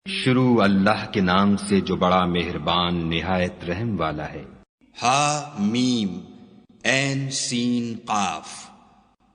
شروع اللہ کے نام سے جو بڑا مہربان نہایت رحم والا ہے۔ ہا میم عین سین قاف۔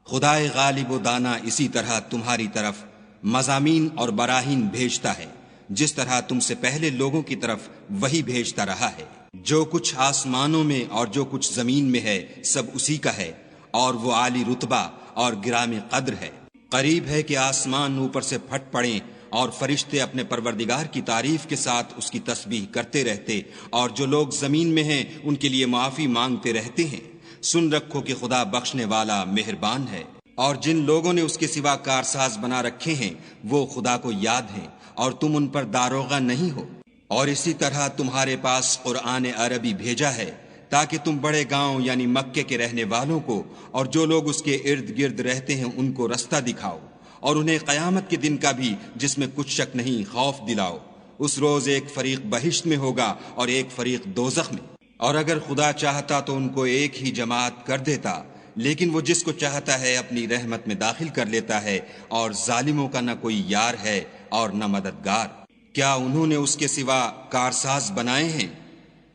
خدائے غالب و دانا اسی طرح تمہاری طرف مضامین اور براہین بھیجتا ہے جس طرح تم سے پہلے لوگوں کی طرف وہی بھیجتا رہا ہے۔ جو کچھ آسمانوں میں اور جو کچھ زمین میں ہے سب اسی کا ہے، اور وہ عالی رتبہ اور گرام قدر ہے۔ قریب ہے کہ آسمان اوپر سے پھٹ پڑیں اور فرشتے اپنے پروردگار کی تعریف کے ساتھ اس کی تسبیح کرتے رہتے، اور جو لوگ زمین میں ہیں ان کے لیے معافی مانگتے رہتے ہیں۔ سن رکھو کہ خدا بخشنے والا مہربان ہے۔ اور جن لوگوں نے اس کے سوا کارساز بنا رکھے ہیں وہ خدا کو یاد ہیں، اور تم ان پر داروغہ نہیں ہو۔ اور اسی طرح تمہارے پاس قرآن عربی بھیجا ہے تاکہ تم بڑے گاؤں یعنی مکے کے رہنے والوں کو اور جو لوگ اس کے ارد گرد رہتے ہیں ان کو رستہ دکھاؤ، اور انہیں قیامت کے دن کا بھی جس میں کچھ شک نہیں خوف دلاؤ۔ اس روز ایک فریق بہشت میں ہوگا اور ایک فریق دوزخ میں، اور اگر خدا چاہتا تو ان کو ایک ہی جماعت کر دیتا، لیکن وہ جس کو چاہتا ہے اپنی رحمت میں داخل کر لیتا ہے، اور ظالموں کا نہ کوئی یار ہے اور نہ مددگار۔ کیا انہوں نے اس کے سوا کارساز بنائے ہیں؟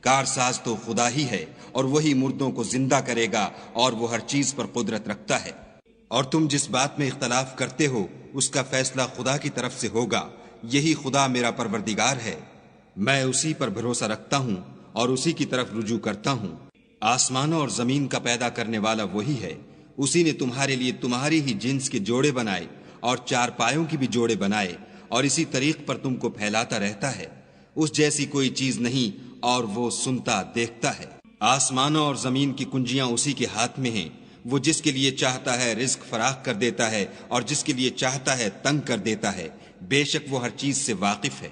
کارساز تو خدا ہی ہے، اور وہی مردوں کو زندہ کرے گا، اور وہ ہر چیز پر قدرت رکھتا ہے۔ اور تم جس بات میں اختلاف کرتے ہو اس کا فیصلہ خدا کی طرف سے ہوگا۔ یہی خدا میرا پروردگار ہے، میں اسی پر بھروسہ رکھتا ہوں اور اسی کی طرف رجوع کرتا ہوں۔ آسمانوں اور زمین کا پیدا کرنے والا وہی ہے۔ اسی نے تمہارے لیے تمہاری ہی جنس کے جوڑے بنائے اور چار پایوں کی بھی جوڑے بنائے، اور اسی طریق پر تم کو پھیلاتا رہتا ہے۔ اس جیسی کوئی چیز نہیں، اور وہ سنتا دیکھتا ہے۔ آسمانوں اور زمین کی کنجیاں اسی کے ہاتھ میں ہیں۔ وہ جس کے لیے چاہتا ہے رزق فراخ کر دیتا ہے، اور جس کے لیے چاہتا ہے تنگ کر دیتا ہے۔ بے شک وہ ہر چیز سے واقف ہے۔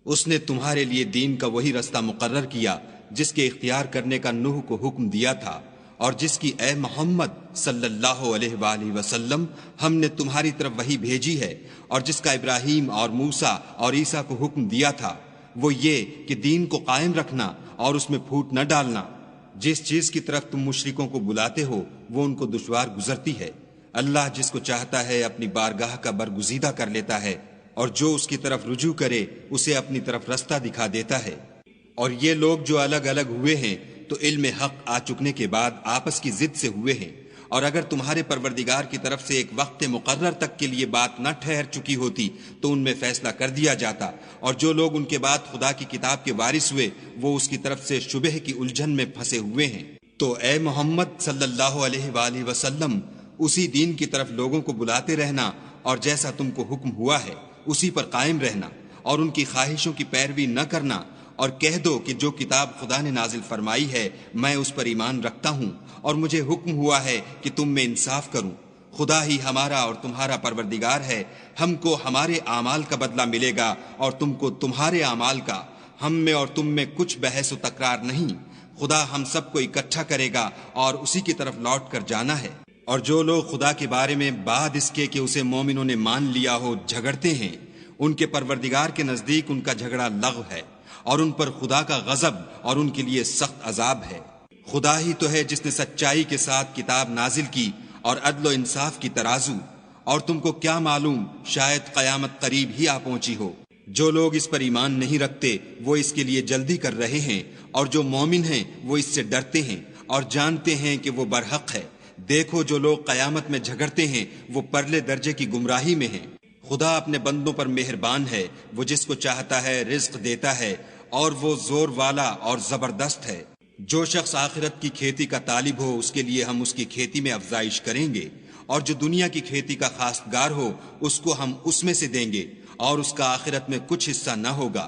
اس نے تمہارے لیے دین کا وہی رستہ مقرر کیا جس کے اختیار کرنے کا نوح کو حکم دیا تھا، اور جس کی اے محمد صلی اللہ علیہ وآلہ وسلم ہم نے تمہاری طرف وہی بھیجی ہے، اور جس کا ابراہیم اور موسیٰ اور عیسیٰ کو حکم دیا تھا، وہ یہ کہ دین کو قائم رکھنا اور اس میں پھوٹ نہ ڈالنا۔ جس چیز کی طرف تم مشرکوں کو بلاتے ہو وہ ان کو دشوار گزرتی ہے۔ اللہ جس کو چاہتا ہے اپنی بارگاہ کا برگزیدہ کر لیتا ہے، اور جو اس کی طرف رجوع کرے اسے اپنی طرف رستہ دکھا دیتا ہے۔ اور یہ لوگ جو الگ الگ ہوئے ہیں تو علم حق آ چکنے کے بعد آپس کی ضد سے ہوئے ہیں، اور اگر تمہارے پروردگار کی طرف سے ایک وقت مقرر تک کے لیے بات نہ ٹھہر چکی ہوتی تو ان میں فیصلہ کر دیا جاتا، اور جو لوگ ان کے بعد خدا کی کتاب کے وارث ہوئے وہ اس کی طرف سے شبہ کی الجھن میں پھنسے ہوئے ہیں۔ تو اے محمد صلی اللہ علیہ وآلہ وسلم اسی دین کی طرف لوگوں کو بلاتے رہنا، اور جیسا تم کو حکم ہوا ہے اسی پر قائم رہنا، اور ان کی خواہشوں کی پیروی نہ کرنا، اور کہہ دو کہ جو کتاب خدا نے نازل فرمائی ہے میں اس پر ایمان رکھتا ہوں، اور مجھے حکم ہوا ہے کہ تم میں انصاف کروں۔ خدا ہی ہمارا اور تمہارا پروردگار ہے، ہم کو ہمارے اعمال کا بدلہ ملے گا اور تم کو تمہارے اعمال کا۔ ہم میں اور تم میں کچھ بحث و تکرار نہیں، خدا ہم سب کو اکٹھا کرے گا اور اسی کی طرف لوٹ کر جانا ہے۔ اور جو لوگ خدا کے بارے میں بعد اس کے کہ اسے مومنوں نے مان لیا ہو جھگڑتے ہیں، ان کے پروردگار کے نزدیک ان کا جھگڑا لغو ہے، اور ان پر خدا کا غضب اور ان کے لیے سخت عذاب ہے۔ خدا ہی تو ہے جس نے سچائی کے ساتھ کتاب نازل کی اور عدل و انصاف کی ترازو، اور تم کو کیا معلوم شاید قیامت قریب ہی آ پہنچی ہو۔ جو لوگ اس پر ایمان نہیں رکھتے وہ اس کے لیے جلدی کر رہے ہیں، اور جو مومن ہیں وہ اس سے ڈرتے ہیں اور جانتے ہیں کہ وہ برحق ہے۔ دیکھو جو لوگ قیامت میں جھگڑتے ہیں وہ پرلے درجے کی گمراہی میں ہیں۔ خدا اپنے بندوں پر مہربان ہے، وہ جس کو چاہتا ہے رزق دیتا ہے، اور وہ زور والا اور زبردست ہے۔ جو شخص آخرت کی کھیتی کا طالب ہو اس کے لیے ہم اس کی کھیتی میں افزائش کریں گے، اور جو دنیا کی کھیتی کا خواستگار ہو اس کو ہم اس میں سے دیں گے، اور اس کا آخرت میں کچھ حصہ نہ ہوگا۔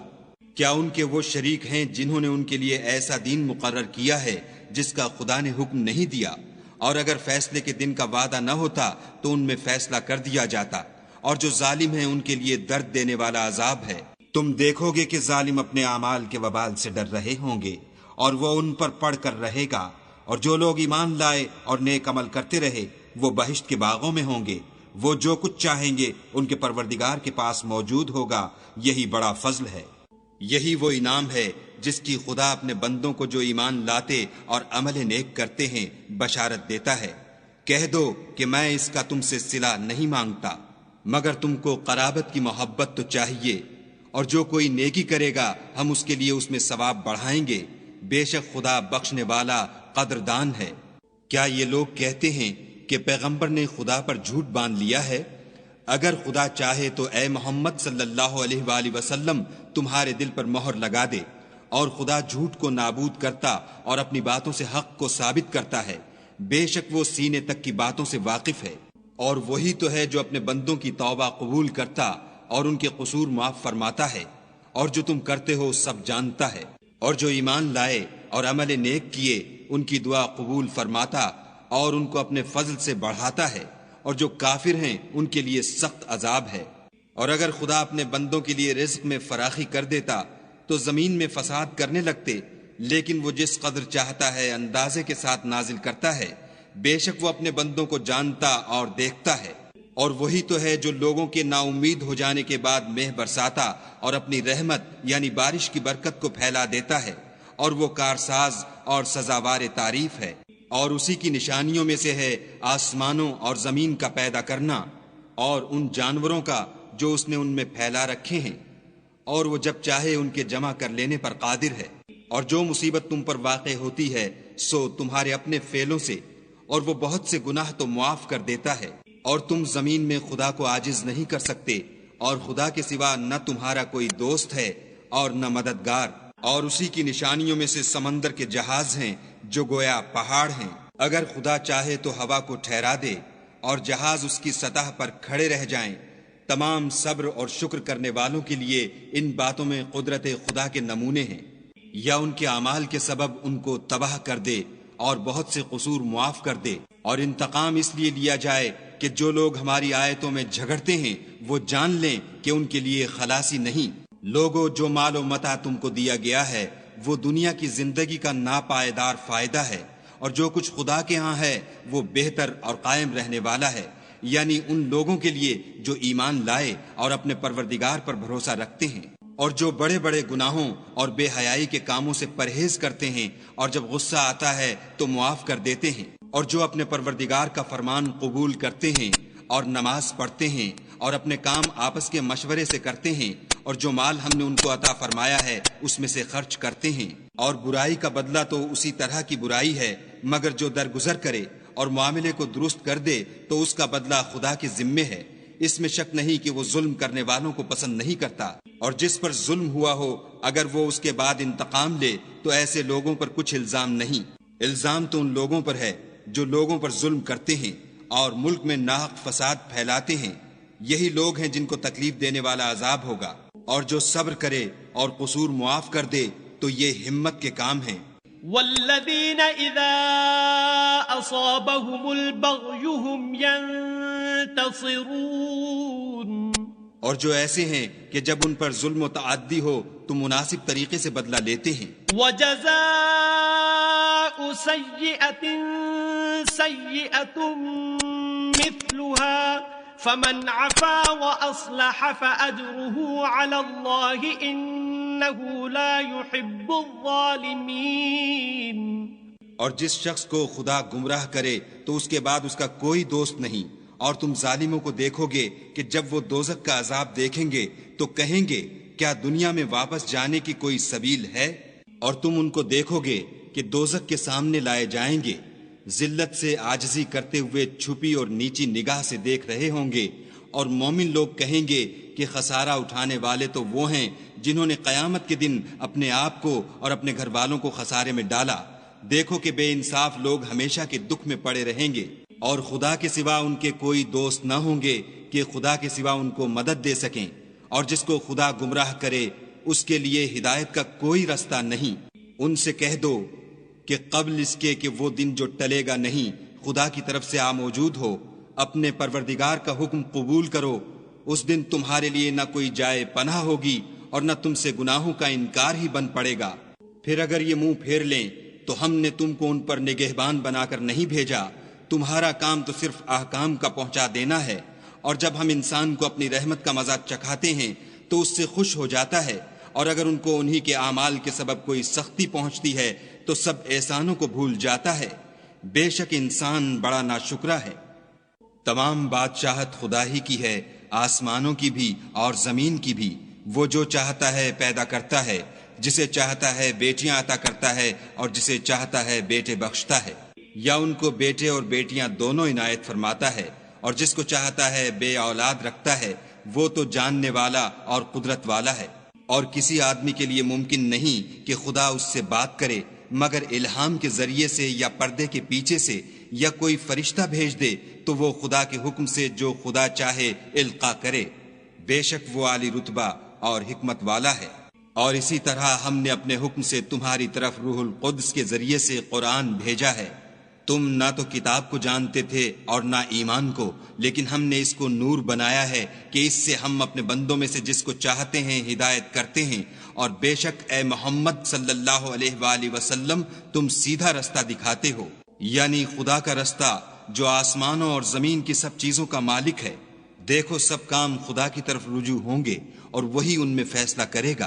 کیا ان کے وہ شریک ہیں جنہوں نے ان کے لیے ایسا دین مقرر کیا ہے جس کا خدا نے حکم نہیں دیا؟ اور اگر فیصلے کے دن کا وعدہ نہ ہوتا تو ان میں فیصلہ کر دیا جاتا، اور جو ظالم ہیں ان کے لیے درد دینے والا عذاب ہے۔ تم دیکھو گے کہ ظالم اپنے اعمال کے وبال سے ڈر رہے ہوں گے، اور وہ ان پر پڑھ کر رہے گا، اور جو لوگ ایمان لائے اور نیک عمل کرتے رہے وہ بہشت کے باغوں میں ہوں گے۔ وہ جو کچھ چاہیں گے ان کے پروردگار کے پاس موجود ہوگا، یہی بڑا فضل ہے۔ یہی وہ انعام ہے جس کی خدا اپنے بندوں کو جو ایمان لاتے اور عمل نیک کرتے ہیں بشارت دیتا ہے۔ کہہ دو کہ میں اس کا تم سے صلہ نہیں مانگتا، مگر تم کو قرابت کی محبت تو چاہیے، اور جو کوئی نیکی کرے گا ہم اس کے لیے اس میں ثواب بڑھائیں گے، بے شک خدا بخشنے والا قدردان ہے۔ کیا یہ لوگ کہتے ہیں کہ پیغمبر نے خدا پر جھوٹ باندھ لیا ہے؟ اگر خدا چاہے تو اے محمد صلی اللہ علیہ وآلہ وسلم تمہارے دل پر مہر لگا دے، اور خدا جھوٹ کو نابود کرتا اور اپنی باتوں سے حق کو ثابت کرتا ہے، بے شک وہ سینے تک کی باتوں سے واقف ہے۔ اور وہی تو ہے جو اپنے بندوں کی توبہ قبول کرتا اور ان کے قصور معاف فرماتا ہے، اور جو تم کرتے ہو سب جانتا ہے۔ اور جو ایمان لائے اور عمل نیک کیے ان کی دعا قبول فرماتا اور ان کو اپنے فضل سے بڑھاتا ہے، اور جو کافر ہیں ان کے لیے سخت عذاب ہے۔ اور اگر خدا اپنے بندوں کے لیے رزق میں فراخی کر دیتا تو زمین میں فساد کرنے لگتے، لیکن وہ جس قدر چاہتا ہے اندازے کے ساتھ نازل کرتا ہے، بے شک وہ اپنے بندوں کو جانتا اور دیکھتا ہے۔ اور وہی تو ہے جو لوگوں کے نا امید ہو جانے کے بعد مہ برساتا اور اپنی رحمت یعنی بارش کی برکت کو پھیلا دیتا ہے، اور وہ کارساز اور سزاوار تعریف ہے۔ اور اسی کی نشانیوں میں سے ہے آسمانوں اور زمین کا پیدا کرنا، اور ان جانوروں کا جو اس نے ان میں پھیلا رکھے ہیں، اور وہ جب چاہے ان کے جمع کر لینے پر قادر ہے۔ اور جو مصیبت تم پر واقع ہوتی ہے سو تمہارے اپنے فعلوں سے، اور وہ بہت سے گناہ تو معاف کر دیتا ہے۔ اور تم زمین میں خدا کو عاجز نہیں کر سکتے، اور خدا کے سوا نہ تمہارا کوئی دوست ہے اور نہ مددگار۔ اور اسی کی نشانیوں میں سے سمندر کے جہاز ہیں جو گویا پہاڑ ہیں۔ اگر خدا چاہے تو ہوا کو ٹھہرا دے اور جہاز اس کی سطح پر کھڑے رہ جائیں۔ تمام صبر اور شکر کرنے والوں کے لیے ان باتوں میں قدرت خدا کے نمونے ہیں۔ یا ان کے اعمال کے سبب ان کو تباہ کر دے اور بہت سے قصور معاف کر دے۔ اور انتقام اس لیے لیا جائے کہ جو لوگ ہماری آیتوں میں جھگڑتے ہیں وہ جان لیں کہ ان کے لیے خلاصی نہیں۔ لوگوں، جو مال و متاع تم کو دیا گیا ہے وہ دنیا کی زندگی کا ناپائیدار فائدہ ہے، اور جو کچھ خدا کے ہاں ہے وہ بہتر اور قائم رہنے والا ہے، یعنی ان لوگوں کے لیے جو ایمان لائے اور اپنے پروردگار پر بھروسہ رکھتے ہیں، اور جو بڑے بڑے گناہوں اور بے حیائی کے کاموں سے پرہیز کرتے ہیں، اور جب غصہ آتا ہے تو معاف کر دیتے ہیں، اور جو اپنے پروردگار کا فرمان قبول کرتے ہیں اور نماز پڑھتے ہیں اور اپنے کام آپس کے مشورے سے کرتے ہیں، اور جو مال ہم نے ان کو عطا فرمایا ہے اس میں سے خرچ کرتے ہیں۔ اور برائی کا بدلہ تو اسی طرح کی برائی ہے، مگر جو درگزر کرے اور معاملے کو درست کر دے تو اس کا بدلہ خدا کے ذمے ہے۔ اس میں شک نہیں کہ وہ ظلم کرنے والوں کو پسند نہیں کرتا۔ اور جس پر ظلم ہوا ہو اگر وہ اس کے بعد انتقام لے تو ایسے لوگوں پر کچھ الزام نہیں۔ الزام تو ان لوگوں پر ہے جو لوگوں پر ظلم کرتے ہیں اور ملک میں ناحق فساد پھیلاتے ہیں، یہی لوگ ہیں جن کو تکلیف دینے والا عذاب ہوگا۔ اور جو صبر کرے اور قصور معاف کر دے تو یہ ہمت کے کام ہیں۔ والذین اذا اصابهم البغی هم ينتصرون، اور جو ایسے ہیں کہ جب ان پر ظلم و تعدی ہو تو مناسب طریقے سے بدلہ لیتے ہیں۔ وجزاء سیئۃ سیئۃ مثلها فمن عفا واصلح فاجره على الله انه لا يحب الظالمین۔ اور جس شخص کو خدا گمراہ کرے تو اس کے بعد اس کا کوئی دوست نہیں، اور تم ظالموں کو دیکھو گے کہ جب وہ دوزخ کا عذاب دیکھیں گے تو کہیں گے کیا دنیا میں واپس جانے کی کوئی سبیل ہے؟ اور تم ان کو دیکھو گے کہ دوزخ کے سامنے لائے جائیں گے، ذلت سے عاجزی کرتے ہوئے چھپی اور نیچی نگاہ سے دیکھ رہے ہوں گے، اور مومن لوگ کہیں گے کہ خسارہ اٹھانے والے تو وہ ہیں جنہوں نے قیامت کے دن اپنے آپ کو اور اپنے گھر والوں کو خسارے میں ڈالا۔ دیکھو کہ بے انصاف لوگ ہمیشہ کے دکھ میں پڑے رہیں گے، اور خدا کے سوا ان کے کوئی دوست نہ ہوں گے کہ خدا کے سوا ان کو مدد دے سکیں۔ اور جس کو خدا گمراہ کرے اس کے لیے ہدایت کا کوئی رستہ نہیں۔ ان سے کہہ دو کہ قبل اس کے کہ وہ دن جو ٹلے گا نہیں خدا کی طرف سے موجود ہو، اپنے پروردگار کا حکم قبول کرو۔ اس دن تمہارے لیے نہ کوئی جائے پناہ ہوگی اور نہ تم سے گناہوں کا انکار ہی بن پڑے گا۔ پھر اگر یہ منہ پھیر لیں تو ہم نے تم کو ان پر نگہبان بنا کر نہیں بھیجا، تمہارا کام تو صرف احکام کا پہنچا دینا ہے۔ اور جب ہم انسان کو اپنی رحمت کا مزہ چکھاتے ہیں تو اس سے خوش ہو جاتا ہے، اور اگر ان کو انہی کے اعمال کے سبب کوئی سختی پہنچتی ہے تو سب احسانوں کو بھول جاتا ہے۔ بے شک انسان بڑا ناشکرا ہے۔ تمام بادشاہت خدا ہی کی ہے، آسمانوں کی بھی اور زمین کی بھی۔ وہ جو چاہتا ہے پیدا کرتا ہے، جسے چاہتا ہے بیٹیاں عطا کرتا ہے اور جسے چاہتا ہے بیٹے بخشتا ہے، یا ان کو بیٹے اور بیٹیاں دونوں عنایت فرماتا ہے، اور جس کو چاہتا ہے بے اولاد رکھتا ہے، وہ تو جاننے والا اور قدرت والا ہے۔ اور کسی آدمی کے لیے ممکن نہیں کہ خدا اس سے بات کرے مگر الہام کے ذریعے سے یا پردے کے پیچھے سے، یا کوئی فرشتہ بھیج دے تو وہ خدا کے حکم سے جو خدا چاہے القا کرے، بے شک وہ عالی رتبہ اور حکمت والا ہے۔ اور اسی طرح ہم نے اپنے حکم سے تمہاری طرف روح القدس کے ذریعے سے قرآن بھیجا ہے۔ تم نہ تو کتاب کو جانتے تھے اور نہ ایمان کو، لیکن ہم نے اس کو نور بنایا ہے کہ اس سے ہم اپنے بندوں میں سے جس کو چاہتے ہیں ہدایت کرتے ہیں، اور بے شک اے محمد صلی اللہ علیہ وآلہ وسلم تم سیدھا رستہ دکھاتے ہو، یعنی خدا کا رستہ جو آسمانوں اور زمین کی سب چیزوں کا مالک ہے۔ دیکھو سب کام خدا کی طرف رجوع ہوں گے اور وہی ان میں فیصلہ کرے گا۔